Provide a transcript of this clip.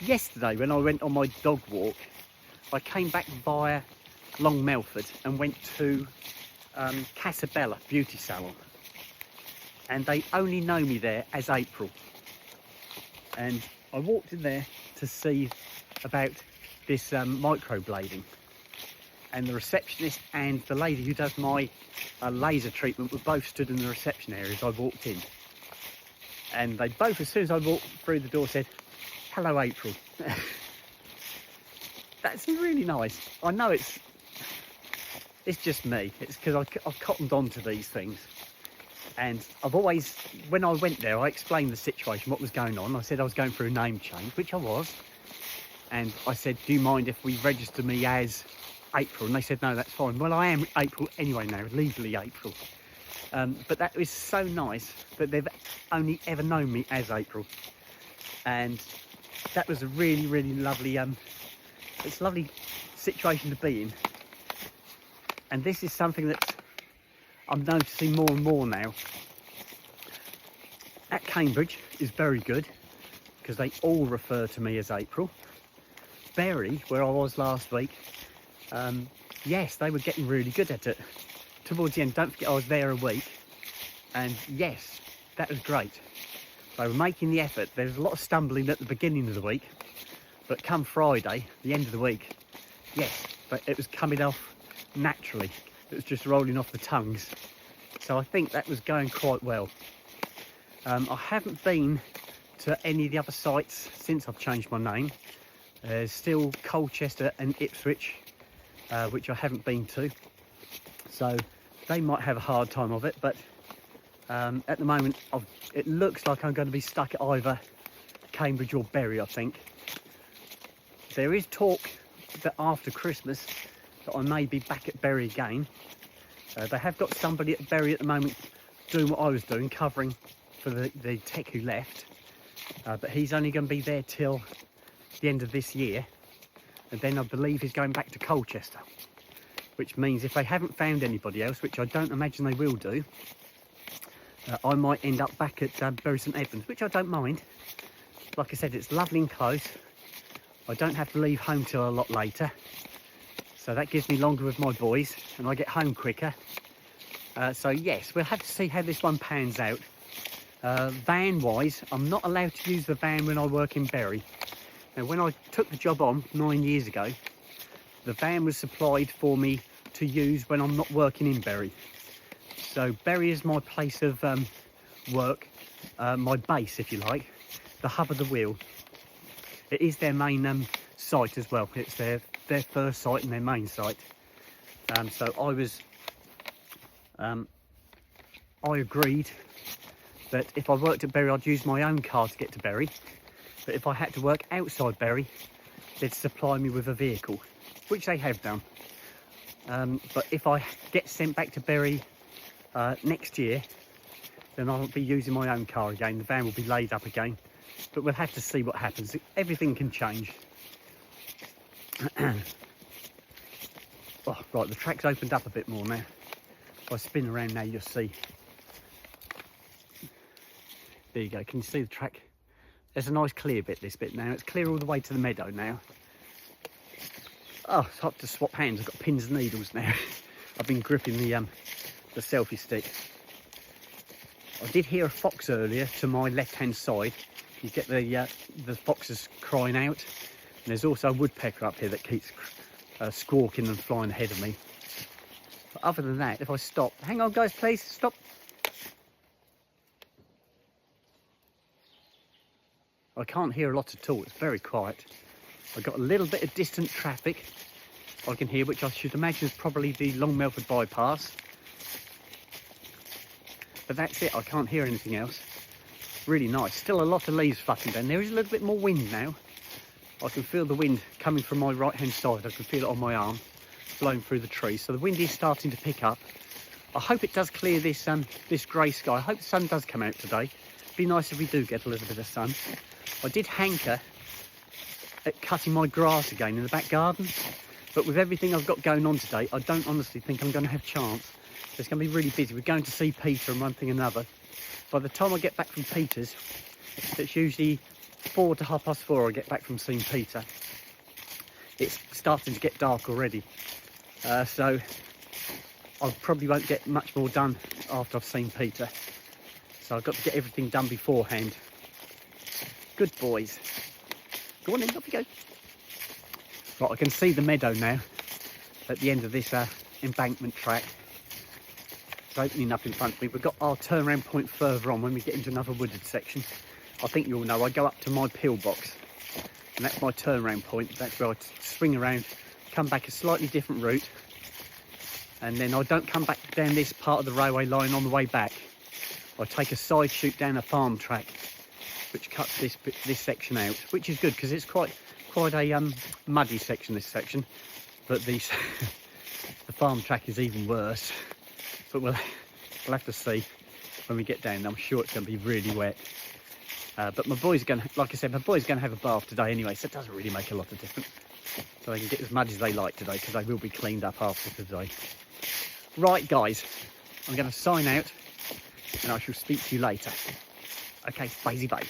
Yesterday when I went on my dog walk, I came back via Long Melford and went to Casabella Beauty Salon, and they only know me there as April. And I walked in there to see about this microblading, and the receptionist and the lady who does my laser treatment were both stood in the reception area as I walked in, and they both, as soon as I walked through the door, said, "Hello, April." That's really nice. I know it's just me. It's because I've cottoned on to these things. And I've always, when I went there, I explained the situation, what was going on. I said I was going through a name change, which I was. And I said, "Do you mind if we register me as April?" And they said, "No, that's fine." Well, I am April anyway now, legally April. But that is so nice that they've only ever known me as April. And that was a really, really lovely, it's a lovely situation to be in. And this is something that I'm noticing more and more now. At Cambridge is very good because they all refer to me as April. Bury, where I was last week, yes, they were getting really good at it. Towards the end, don't forget I was there a week, and yes, that was great. They were making the effort. There was a lot of stumbling at the beginning of the week, but come Friday, the end of the week, yes, but it was coming off naturally. It was just rolling off the tongues. So I think that was going quite well. I haven't been to any of the other sites since I've changed my name. There's still Colchester and Ipswich, which I haven't been to. So they might have a hard time of it, but at the moment it looks like I'm going to be stuck at either Cambridge or Bury, I think. There is talk that after Christmas that I may be back at Bury again. They have got somebody at Bury at the moment doing what I was doing, covering for the tech who left, but he's only going to be there till the end of this year, and then I believe he's going back to Colchester, which means if they haven't found anybody else, which I don't imagine they will do, I might end up back at Bury St Edmunds, which I don't mind. Like I said, it's lovely and close. I don't have to leave home till a lot later, so that gives me longer with my boys and I get home quicker. So yes, we'll have to see how this one pans out. Van wise, I'm not allowed to use the van when I work in Bury. Now, when I took the job on 9 years ago, the van was supplied for me to use when I'm not working in Bury. So Bury is my place of work, my base, if you like, the hub of the wheel. It is their main site as well. It's their first site and their main site. So I agreed that if I worked at Bury, I'd use my own car to get to Bury. But if I had to work outside Bury, they'd supply me with a vehicle, which they have done. But if I get sent back to Bury next year, then I'll be using my own car again. The van will be laid up again, but we'll have to see what happens. Everything can change. Oh, right, the track's opened up a bit more now. If I spin around now, you'll see. There you go, can you see the track? There's a nice clear bit, this bit now. It's clear all the way to the meadow now. Oh, it's hard to swap hands. I've got pins and needles now. I've been gripping the selfie stick. I did hear a fox earlier to my left-hand side. You get the foxes crying out. And there's also a woodpecker up here that keeps squawking and flying ahead of me. But other than that, if I stop... Hang on, guys, please, stop. I can't hear a lot at all. It's very quiet. I've got a little bit of distant traffic I can hear, which I should imagine is probably the Long Melford bypass. But that's it. I can't hear anything else. Really nice. Still a lot of leaves fluttering down. There is a little bit more wind now. I can feel the wind coming from my right-hand side. I can feel it on my arm, blowing through the trees. So the wind is starting to pick up. I hope it does clear this this grey sky. I hope the sun does come out today. It'd be nice if we do get a little bit of sun. I did hanker at cutting my grass again in the back garden, but with everything I've got going on today, I don't honestly think I'm going to have a chance. It's going to be really busy. We're going to see Peter and one thing and another. By the time I get back from Peter's, it's usually 4 to 4:30 I get back from St Peter. It's starting to get dark already, so I probably won't get much more done after I've seen Peter. So I've got to get everything done beforehand. Good boys. Go on in, off you go. Right, I can see the meadow now at the end of this embankment track. It's opening up in front of me. We've got our turnaround point further on when we get into another wooded section. I think you'll know I go up to my pillbox, and that's my turnaround point. That's where I swing around, come back a slightly different route, and then I don't come back down this part of the railway line on the way back. I take a side shoot down a farm track which cuts this section out, which is good because it's quite a muddy section, this section, but the farm track is even worse. But we'll have to see when we get down. I'm sure it's going to be really wet. But my boys are going to, like I said, my boys are going to have a bath today anyway, so it doesn't really make a lot of difference. So they can get as muddy as they like today, because they will be cleaned up after today. Right, guys, I'm going to sign out, and I shall speak to you later. Okay, bye-bye.